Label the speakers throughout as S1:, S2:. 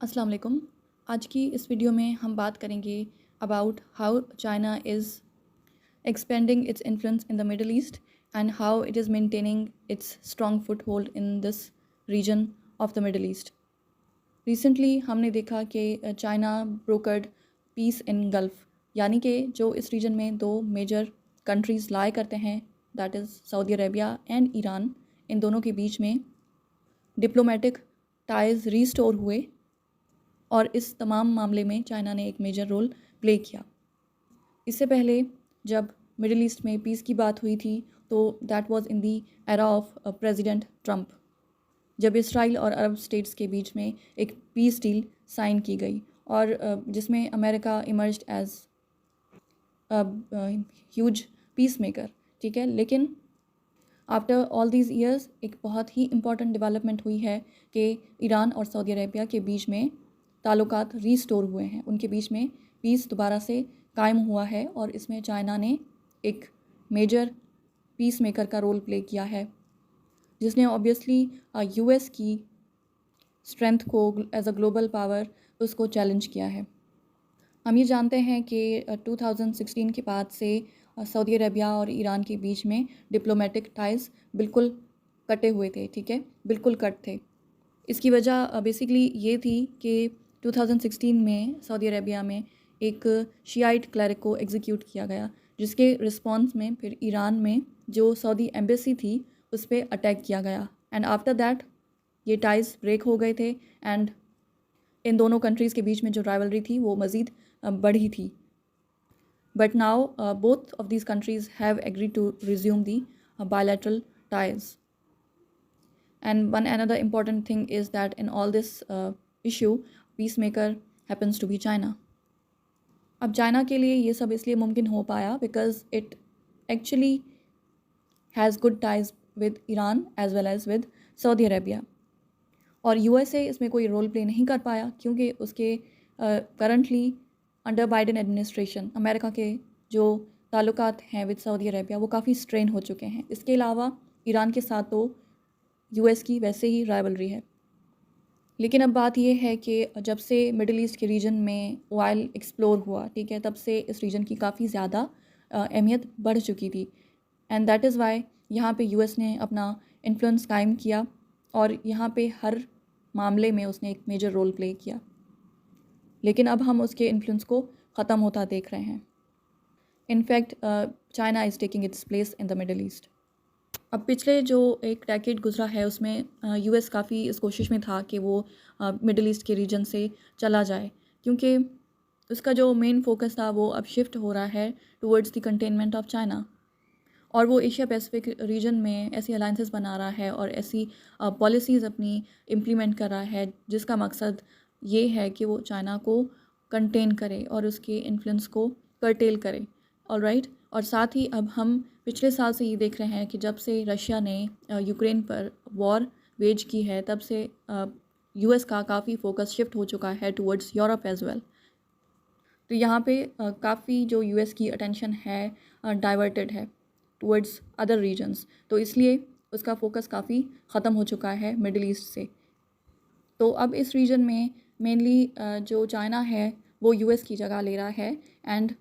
S1: अस्सलाम वालेकुम। आज की इस वीडियो में हम बात करेंगे about how China is expanding its influence in the Middle East and how it is maintaining its strong foothold in this region of the Middle East. Recently हमने देखा कि चाइना ब्रोकर्ड पीस इन gulf, यानी कि जो इस region में दो major countries लाए करते हैं, that is Saudi Arabia and Iran, इन दोनों के बीच में डिप्लोमेटिक टाइज़ रीस्टोर हुए और इस तमाम मामले में चाइना ने एक मेजर रोल प्ले किया। इससे पहले जब मिडिल ईस्ट में पीस की बात हुई थी तो that was in the era of president Trump, जब इसराइल और अरब स्टेट्स के बीच में एक पीस डील साइन की गई और जिसमें America emerged as huge peace maker, ठीक है। लेकिन आफ्टर ऑल दीज ईयर्स एक बहुत ही इम्पॉर्टेंट डेवलपमेंट हुई है कि ईरान और सऊदी अरेबिया के बीच में ताल्लुकात रीस्टोर हुए हैं, उनके बीच में पीस दोबारा से कायम हुआ है और इसमें चाइना ने एक मेजर पीस मेकर का रोल प्ले किया है, जिसने ऑब्वियसली यूएस की स्ट्रेंथ को एज अ ग्लोबल पावर उसको चैलेंज किया है। हम ये जानते हैं कि 2016 के बाद से सऊदी अरेबिया और ईरान के बीच में डिप्लोमेटिक टाइज़ बिल्कुल कटे हुए थे, ठीक है, बिल्कुल कट थे। इसकी वजह बेसिकली ये थी कि 2016 में सऊदी अरेबिया में एक शियाइट क्लरिक को एग्जीक्यूट किया गया, जिसके रिस्पॉन्स में फिर ईरान में जो सऊदी एम्बेसी थी उस पर अटैक किया गया एंड आफ्टर दैट ये टाइज़ ब्रेक हो गए थे एंड इन दोनों कंट्रीज़ के बीच में जो राइवलरी थी वो मज़ीद बढ़ी थी। But now both of these countries have agreed to resume the bilateral ties. And one another important thing is that in all this issue, peacemaker happens to be China. अब China के लिए ये सब इसलिए मुमकिन हो पाया because it actually has good ties with Iran as well as with Saudi Arabia, और यूएसए इसमें कोई रोल प्ले नहीं कर पाया क्योंकि उसके currently under Biden administration America के जो ताल्लुकात हैं विद सऊदी अरेबिया वो काफ़ी स्ट्रेन हो चुके हैं। इसके अलावा ईरान के साथ तो यूएस की वैसे ही राइवलरी है। लेकिन अब बात यह है कि जब से मिडिल ईस्ट के रीजन में ऑयल एक्सप्लोर हुआ, ठीक है, तब से इस रीजन की काफ़ी ज़्यादा अहमियत बढ़ चुकी थी एंड दैट इज़ वाई यहाँ पे यूएस ने अपना इन्फ्लुएंस कायम किया और यहाँ पे हर मामले में उसने एक मेजर रोल प्ले किया। लेकिन अब हम उसके इन्फ्लुएंस को ख़त्म होता देख रहे हैं। In fact China is taking its place in the middle east. अब पिछले जो एक डेकेड गुजरा है उसमें यूएस काफ़ी इस कोशिश में था कि वो मिडिल ईस्ट के रीजन से चला जाए, क्योंकि उसका जो मेन फोकस था वो अब शिफ्ट हो रहा है towards the containment of China, और वो एशिया पैसिफिक रीजन में ऐसी अलाइंसेस बना रहा है और ऐसी पॉलिसीज़ अपनी इम्प्लीमेंट कर रहा है जिसका मकसद ये है कि वो चाइना को कंटेन करे और उसके इन्फ्लुएंस को कर्टेल करे। ऑलराइट, और साथ ही अब हम पिछले साल से ये देख रहे हैं कि जब से रशिया ने यूक्रेन पर वॉर वेज की है तब से यूएस का काफ़ी फोकस शिफ्ट हो चुका है टुवर्ड्स यूरोप एज वेल। तो यहाँ पे काफ़ी जो यूएस की अटेंशन है डाइवर्टेड है टुवर्ड्स अदर रीजन्स, तो इसलिए उसका फोकस काफ़ी ख़त्म हो चुका है मिडिल ईस्ट से। तो अब इस रीजन में मेनली जो चाइना है वो यूएस की जगह ले रहा है एंड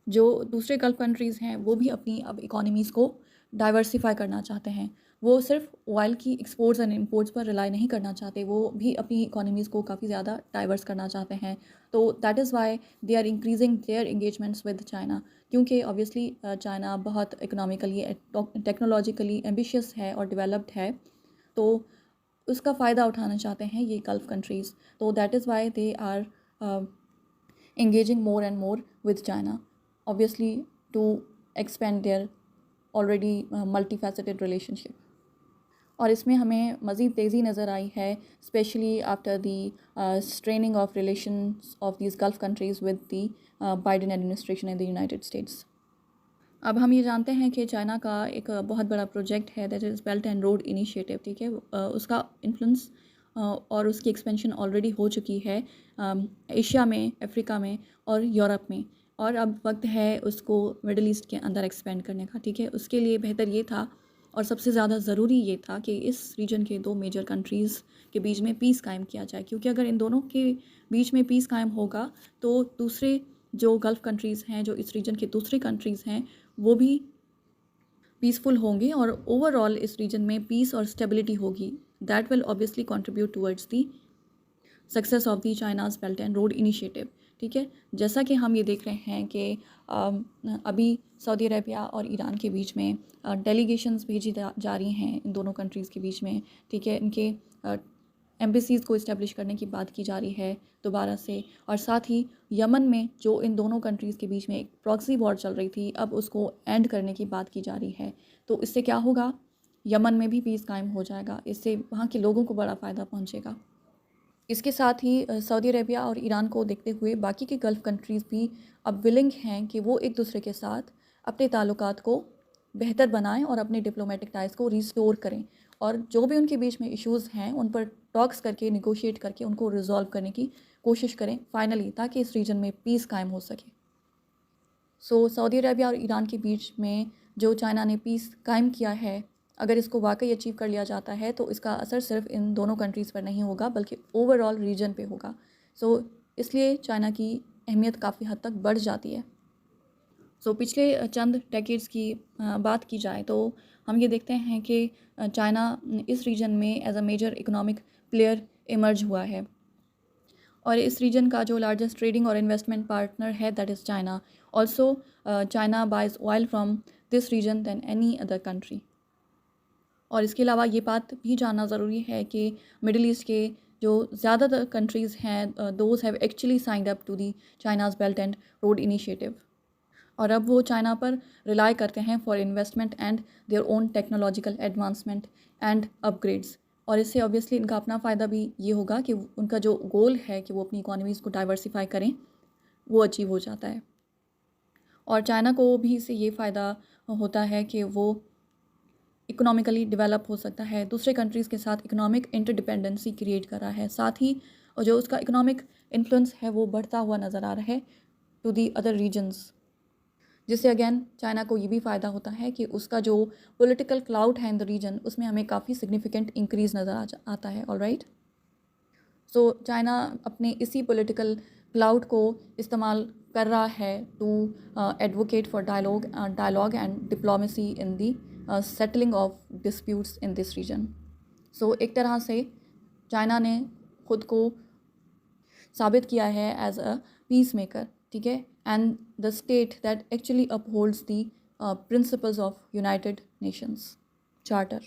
S1: जो दूसरे गल्फ कंट्रीज़ हैं वो भी अपनी अब इकोनॉमीज़ को डाइवर्सिफाई करना चाहते हैं। वो सिर्फ ऑयल की एक्सपोर्ट्स एंड इंपोर्ट्स पर रिलाई नहीं करना चाहते, वो भी अपनी इकोनॉमीज़ को काफ़ी ज़्यादा डाइवर्स करना चाहते हैं। तो that is why they are increasing their engagements with China, क्योंकि ऑब्वियसली चाइना बहुत इकोनॉमिकली टेक्नोलॉजिकली एम्बिशियस है और डेवलप्ड है, तो उसका फ़ायदा उठाना चाहते हैं ये गल्फ कंट्रीज़। तो that is why they are engaging more and more with China, obviously to expand their already multifaceted relationship. और इसमें हमें मज़ीद तेज़ी नज़र आई है especially after the straining of relations of these gulf countries with the Biden administration in the United States. अब हम ये जानते हैं कि चाइना का एक बहुत बड़ा प्रोजेक्ट है that is belt and road initiative, ठीक है। उसका इन्फ्लुएंस और उसकी एक्सपेंशन ऑलरेडी हो चुकी है एशिया में, अफ्रीका में और यूरोप में, और अब वक्त है उसको मिडिल ईस्ट के अंदर एक्सपेंड करने का, ठीक है। उसके लिए बेहतर ये था और सबसे ज़्यादा ज़रूरी ये था कि इस रीजन के दो मेजर कंट्रीज़ के बीच में पीस कायम किया जाए, क्योंकि अगर इन दोनों के बीच में पीस कायम होगा तो दूसरे जो गल्फ़ कंट्रीज़ हैं, जो इस रीजन के दूसरे कंट्रीज़ हैं, वो भी पीसफुल होंगे और ओवरऑल इस रीजन में पीस और स्टेबिलिटी होगी। That will obviously contribute towards the success of the China's belt and road initiative. ठीक है, जैसा कि हम ये देख रहे हैं कि अभी सऊदी अरेबिया और ईरान के बीच में डेलीगेशंस भेजी जा रही हैं इन दोनों कंट्रीज़ के बीच में। ठीक है, इनके एम्बेसीज़ को इस्टेब्लिश करने की बात की जा रही है दोबारा से, और साथ ही यमन में जो इन दोनों कंट्रीज़ के बीच में एक प्रॉक्सी वॉर चल रही थी, अब उसको एंड करने की बात की जा रही है। तो इससे क्या होगा, यमन में भी पीस कायम हो जाएगा, इससे वहाँ के लोगों को बड़ा फ़ायदा पहुँचेगा। इसके साथ ही सऊदी अरेबिया और ईरान को देखते हुए बाकी के गल्फ़ कंट्रीज़ भी अब विलिंग हैं कि वो एक दूसरे के साथ अपने ताल्लुकात को बेहतर बनाएं और अपने डिप्लोमेटिक टाइज़ को रिस्टोर करें, और जो भी उनके बीच में इश्यूज़ हैं उन पर टॉक्स करके, निगोशिएट करके उनको रिजॉल्व करने की कोशिश करें फाइनली, ताकि इस रीजन में पीस कायम हो सके। सऊदी अरेबिया और ईरान के बीच में जो चाइना ने पीस कायम किया है, अगर इसको वाकई अचीव कर लिया जाता है तो इसका असर सिर्फ इन दोनों कंट्रीज़ पर नहीं होगा बल्कि ओवरऑल रीजन पे होगा। इसलिए चाइना की अहमियत काफ़ी हद तक बढ़ जाती है। पिछले चंद डेकेड्स की बात की जाए तो हम ये देखते हैं कि चाइना इस रीजन में as a major economic player emerge हुआ है, और इस रीजन का जो लार्जेस्ट ट्रेडिंग और इन्वेस्टमेंट पार्टनर है that is China. Also China buys oil from this region than any other country. और इसके अलावा ये बात भी जानना ज़रूरी है कि मिडिल ईस्ट के जो ज़्यादातर कंट्रीज़ हैं, those have actually signed up to the China's belt and road initiative, और अब वो चाइना पर रिलाई करते हैं for investment and their own technological advancement and upgrades. और इससे ऑब्वियसली इनका अपना फ़ायदा भी ये होगा कि उनका जो गोल है कि वो अपनी इकोनॉमीज़ को डाइवर्सिफाई करें, वो अचीव हो जाता है। और चाइना को भी इससे ये फ़ायदा होता है कि वो इकोनॉमिकली डेवलप हो सकता है, दूसरे कंट्रीज़ के साथ इकोनॉमिक इंटरडिपेंडेंसी क्रिएट कर रहा है, साथ ही और जो उसका इकोनॉमिक इन्फ्लुएंस है वो बढ़ता हुआ नज़र आ रहा है टू दी अदर रीजन्स, जिससे अगेन चाइना को ये भी फ़ायदा होता है कि उसका जो पॉलिटिकल क्लाउड है इन द रीजन, उसमें हमें काफ़ी सिग्निफिकेंट इंक्रीज़ नज़र आता है। ऑलराइट, चाइना अपने इसी पॉलिटिकल क्लाउड को इस्तेमाल कर रहा है to advocate for dialogue and diplomacy in the settling of disputes in this region. एक तरह से चाइना ने खुद को साबित किया है एज अ पीस मेकर। ठीक है, and the state that actually upholds the principles of United Nations charter.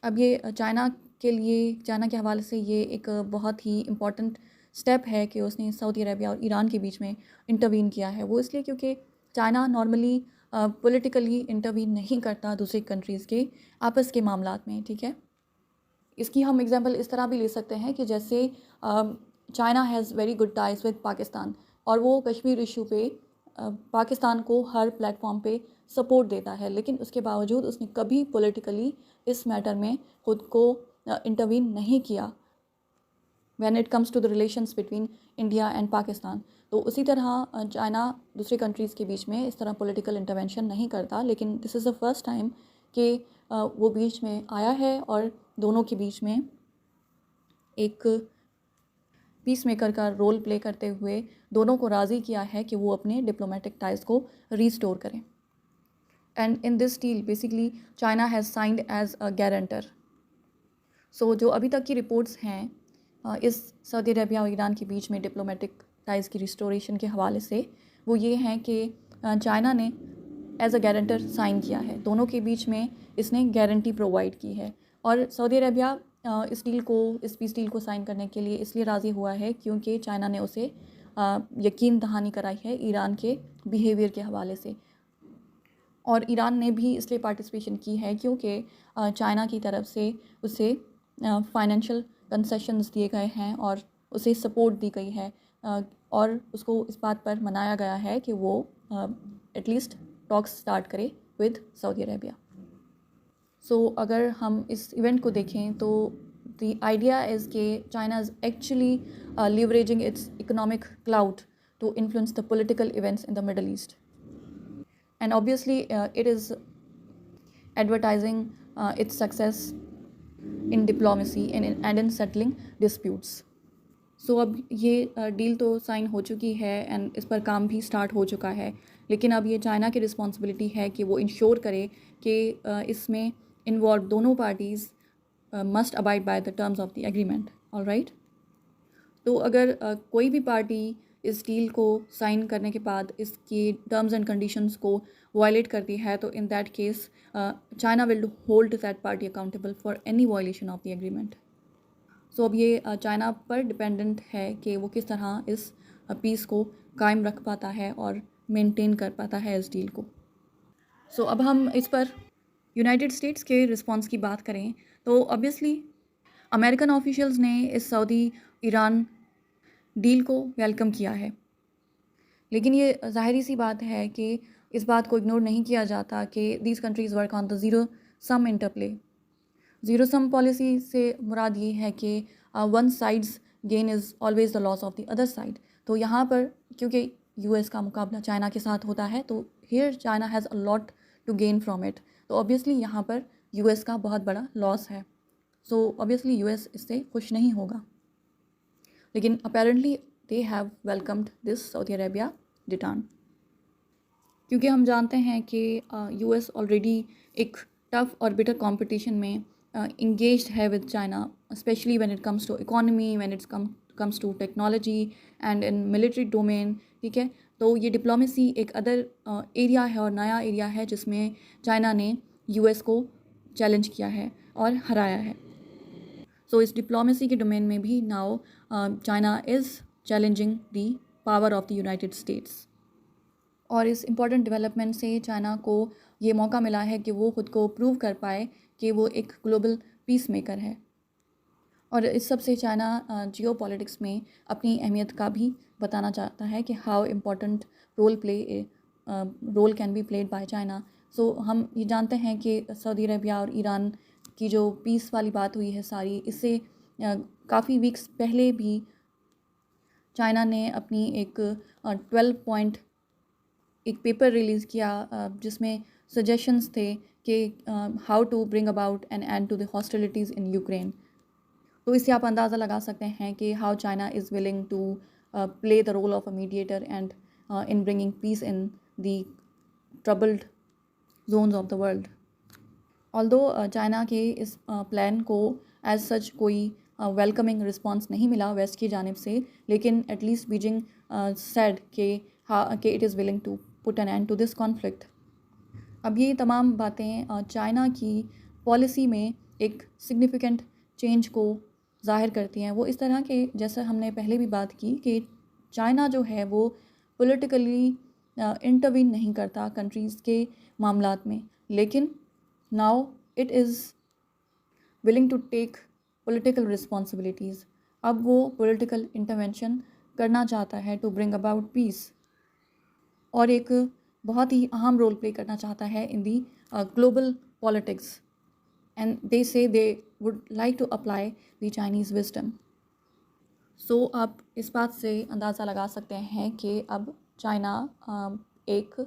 S1: अब ये चाइना के हवाले से ये एक बहुत ही इम्पॉर्टेंट स्टेप है कि उसने सऊदी अरेबिया और ईरान के बीच में इंटरवीन किया है। वो इसलिए क्योंकि चाइना नॉर्मली पॉलिटिकली इंटरवीन नहीं करता दूसरी कंट्रीज़ के आपस के मामलात में। ठीक है, इसकी हम एग्जांपल इस तरह भी ले सकते हैं कि जैसे China has very good ties with Pakistan, और वो कश्मीर इशू पे पाकिस्तान को हर प्लेटफॉर्म पे सपोर्ट देता है, लेकिन उसके बावजूद उसने कभी पॉलिटिकली इस मैटर में खुद को इंटरवीन नहीं किया when it comes to the relations between India and Pakistan. तो उसी तरह चाइना दूसरी कंट्रीज़ के बीच में इस तरह पॉलिटिकल इंटरवेंशन नहीं करता, लेकिन this is the first time कि वो बीच में आया है और दोनों के बीच में एक पीस मेकर का रोल प्ले करते हुए दोनों को राज़ी किया है कि वो अपने डिप्लोमेटिक टाइज़ को रीस्टोर करें। And in this deal basically China has signed as a guarantor. जो अभी तक की रिपोर्ट्स हैं इस सऊदी अरेबिया और ईरान के बीच में डिप्लोमेटिक टाइज़ की रिस्टोरेशन के हवाले से, वो ये हैं कि चाइना ने एज अ गारंटर साइन किया है, दोनों के बीच में इसने गारंटी प्रोवाइड की है। और सऊदी अरेबिया इस पीस डील को साइन करने के लिए इसलिए राज़ी हुआ है क्योंकि चाइना ने उसे यकीन दहानी कराई है ईरान के बिहेवियर के हवाले से, और ईरान ने भी इसलिए पार्टिसिपेशन की है क्योंकि चाइना की तरफ से उसे फाइनेंशियल कंसेशंस दिए गए हैं और उसे सपोर्ट दी गई है, और उसको इस बात पर मनाया गया है कि वो एटलीस्ट टॉक्स स्टार्ट करे विद सऊदी अरेबिया। अगर हम इस इवेंट को देखें तो द आइडिया इज़ कि China is actually leveraging its economic clout to influence the political events in the Middle East, and obviously advertising its success in diplomacy and in settling disputes. So अब ये deal तो sign हो चुकी है and इस पर काम भी स्टार्ट हो चुका है, लेकिन अब ये चाइना की रिस्पॉन्सिबिलिटी है कि वो इंश्योर करे कि इसमें इन्वॉल्व दोनों parties must abide by the terms of the agreement. Alright, तो अगर कोई भी पार्टी इस डील को साइन करने के बाद इसकी टर्म्स एंड कंडीशंस को वायलेट करती है, तो in that case China will hold that party accountable for any violation of the agreement. So अब ये चाइना पर डिपेंडेंट है कि वो किस तरह इस पीस को कायम रख पाता है और मेंटेन कर पाता है इस डील को। सो अब हम इस पर यूनाइटेड स्टेट्स के रिस्पांस की बात करें तो ऑब्वियसली अमेरिकन ऑफिशियल्स ने इस सऊदी ईरान डील को वेलकम किया है, लेकिन ये ज़ाहिरी सी बात है कि इस बात को इग्नोर नहीं किया जाता कि these countries work on the zero sum interplay. Zero sum policy से मुराद ये है कि one side's gain is always the loss of the other side. तो यहाँ पर क्योंकि यूएस का मुकाबला चाइना के साथ होता है, तो here China has a lot to gain from it. तो ऑब्वियसली यहाँ पर यूएस का बहुत बड़ा लॉस है। सो ऑब्वियसली यूएस इससे खुश नहीं होगा, लेकिन apparently they have welcomed this Saudi Arabia detente, क्योंकि हम जानते हैं कि यूएस ऑलरेडी एक टफ और बिटर कंपटीशन में engaged है with China, especially when it comes to economy, when it comes to technology and in military domain। ठीक है, तो ये डिप्लोमेसी एक अदर एरिया है और नया एरिया है जिसमें चाइना ने यूएस को चैलेंज किया है और हराया है। सो इस डिप्लोमेसी के डोमेन में भी now China is challenging the power of the United States. और इस इम्पॉर्टेंट डेवलपमेंट से चाइना को ये मौका मिला है कि वो ख़ुद को प्रूव कर पाए कि वो एक ग्लोबल पीस मेकर है। और इस सब से चाइना जियो पॉलिटिक्स में अपनी अहमियत का भी बताना चाहता है कि how important role can be played by China. So हम ये जानते हैं कि सऊदी अरेबिया और ईरान की जो पीस वाली बात हुई है सारी, इससे काफ़ी वीक्स पहले भी चाइना ने अपनी एक 12 पॉइंट एक पेपर रिलीज़ किया जिसमें सजेशंस थे कि how to bring about an end to the hostilities in Ukraine. तो इससे आप अंदाज़ा लगा सकते हैं कि how China is willing to play the role of a mediator and in bringing peace in the troubled zones of the world. Although China के इस प्लान को एज सच कोई वेलकमिंग रिस्पॉन्स नहीं मिला वेस्ट की जानिब से, लेकिन एटलीस्ट बीजिंग सेड कि it is willing to put an end to this conflict. अब ये तमाम बातें चाइना की पॉलिसी में एक सिग्निफिकेंट चेंज को ज़ाहिर करती हैं। वो इस तरह के, जैसे हमने पहले भी बात की, कि चाइना जो है वो पॉलिटिकली इंटरवीन नहीं करता कंट्रीज़ के मामलात में, लेकिन now it is willing to take political responsibilities. अब वो पॉलिटिकल इंटरवेंशन करना चाहता है टू ब्रिंग अबाउट पीस, और एक बहुत ही अहम रोल प्ले करना चाहता है in the global politics, and they say they would like to apply the Chinese wisdom. So आप इस बात से अंदाज़ा लगा सकते हैं कि अब चाइना एक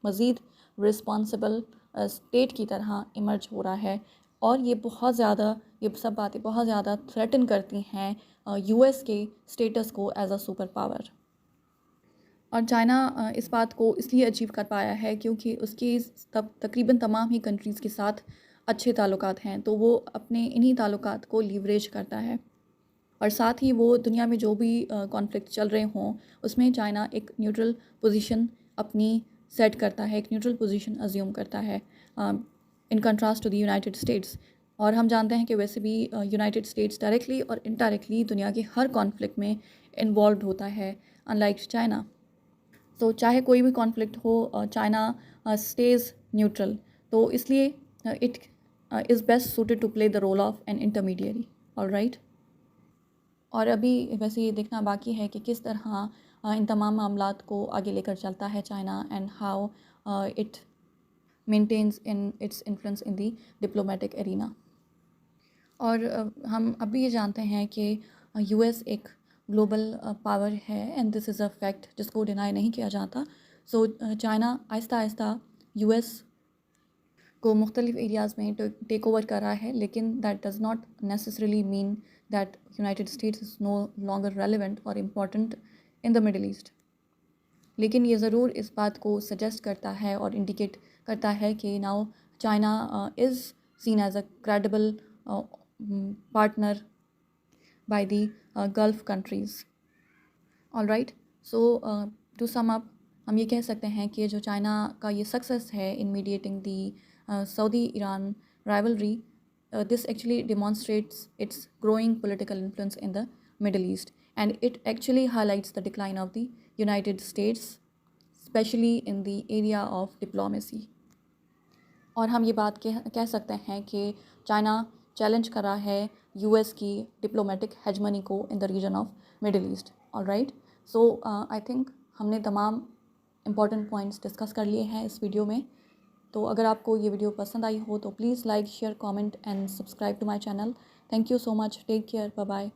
S1: मज़ीद रिस्पॉन्सिबल स्टेट की तरह इमर्ज हो रहा है, और ये सब बातें बहुत ज़्यादा थ्रेटन करती हैं यूएस के स्टेटस को एज अ सुपर पावर। और चाइना इस बात को इसलिए अचीव कर पाया है क्योंकि उसकी तकरीबन तमाम ही कंट्रीज़ के साथ अच्छे ताल्लुकात हैं, तो वो अपने इन्हीं ताल्लुकात को लीवरेज करता है, और साथ ही वो दुनिया में जो भी कॉन्फ्लिक्ट चल रहे हों उसमें चाइना एक न्यूट्रल पोजीशन अपनी सेट करता है, एक न्यूट्रल पोजीशन अज्यूम करता है in contrast to the United States. और हम जानते हैं कि वैसे भी यूनाइटेड स्टेट्स डायरेक्टली और इनडायरेक्टली दुनिया के हर कॉन्फ्लिक्ट में इन्वॉल्व होता है, अनलाइक चाइना। तो चाहे कोई भी कॉन्फ्लिक्ट हो, चाइना स्टेज न्यूट्रल, तो इसलिए it is best suited to play the role of an intermediary. Alright, और अभी वैसे ये देखना बाकी है कि किस तरह इन तमाम मामलात को आगे लेकर चलता है China, and how it maintains in its influence in the diplomatic arena. और हम अभी ये जानते हैं कि यूएस एक ग्लोबल पावर है, and this is a fact जिसको डिनाई नहीं किया जाता। So China Aahista Aahista US को मुख्तलिफ एरियाज़ में टेक ओवर कर रहा है, लेकिन that does not necessarily mean that United States is no longer relevant और important in the Middle East. लेकिन ये ज़रूर इस बात को सजेस्ट करता है और इंडिकेट करता है कि now China is seen as a credible partner by the gulf countries. All right, so to sum up, हम ये कह सकते हैं कि जो चाइना का ये सक्सेस है in mediating the Saudi Iran rivalry, this actually demonstrates its growing political influence in the Middle East, and it actually highlights the decline of the United States, especially in the area of diplomacy. और हम ये बात कह सकते हैं कि China challenge कर रहा है यूएस की डिप्लोमेटिक हेजमनी को in the region of Middle East. All right, so I think हमने तमाम इम्पॉर्टेंट पॉइंट्स डिस्कस कर लिए हैं इस वीडियो में। तो अगर आपको ये वीडियो पसंद आई हो तो please like, share, comment and subscribe to my channel. Thank you so much, take care, bye bye.